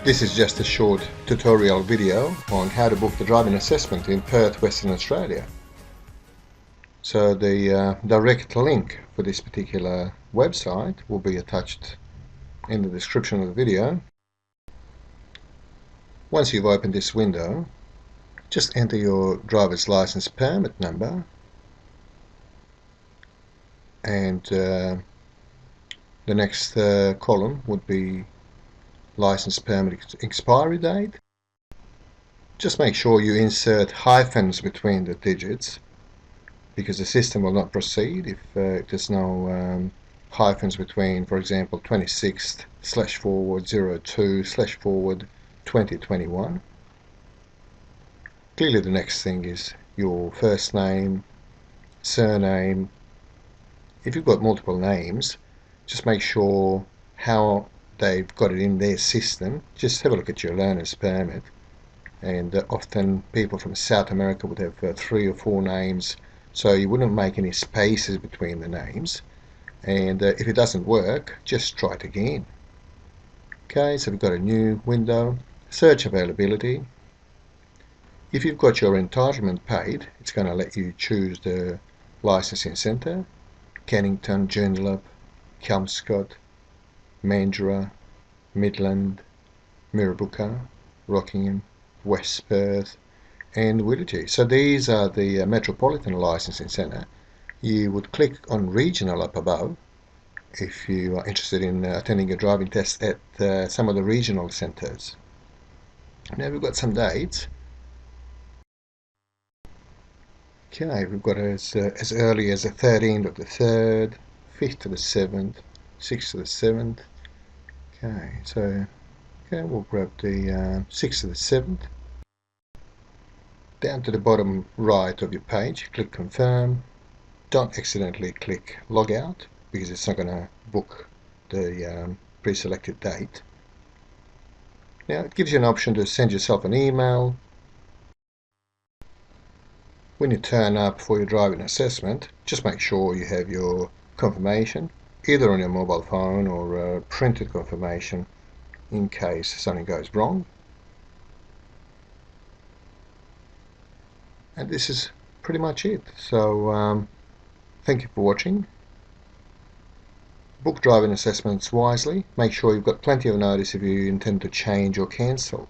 This is just a short tutorial video on how to book the driving assessment in Perth, Western Australia. So the direct link for this particular website will be attached in the description of the video. Once you've opened this window, just enter your driver's license permit number and the next column would be license permit expiry date. Just make sure you insert hyphens between the digits, because the system will not proceed if there's no hyphens between, for example, 26//02/2021. Clearly the next thing is your first name, surname. If you've got multiple names, just make sure how they've got it in their system. Just have a look at your learner's permit, and often people from South America would have 3 or 4 names, so you wouldn't make any spaces between the names. And if it doesn't work, just try it again. Okay, so we've got a new window, search availability. If you've got your entitlement paid, it's going to let you choose the licensing centre: Cannington, Joondalup, Kelmscott, Mandurah, Midland, Mirrabooka, Rockingham, West Perth and Willagee. So these are the Metropolitan Licensing Centre. You would click on Regional up above if you are interested in attending a driving test at some of the regional centres. Now we've got some dates. Okay, we've got as early as the 13th of the 3rd, 5th of the 7th, 6th of the 7th. Okay, so we'll grab the 6th of the 7th. Down to the bottom right of your page, click confirm. Don't accidentally click log out, because it's not going to book the pre-selected date. Now it gives you an option to send yourself an email. When you turn up for your driving assessment, just make sure you have your confirmation, either on your mobile phone or a printed confirmation in case something goes wrong. And this is pretty much it. So thank you for watching. Book driving assessments wisely. Make sure you've got plenty of notice if you intend to change or cancel.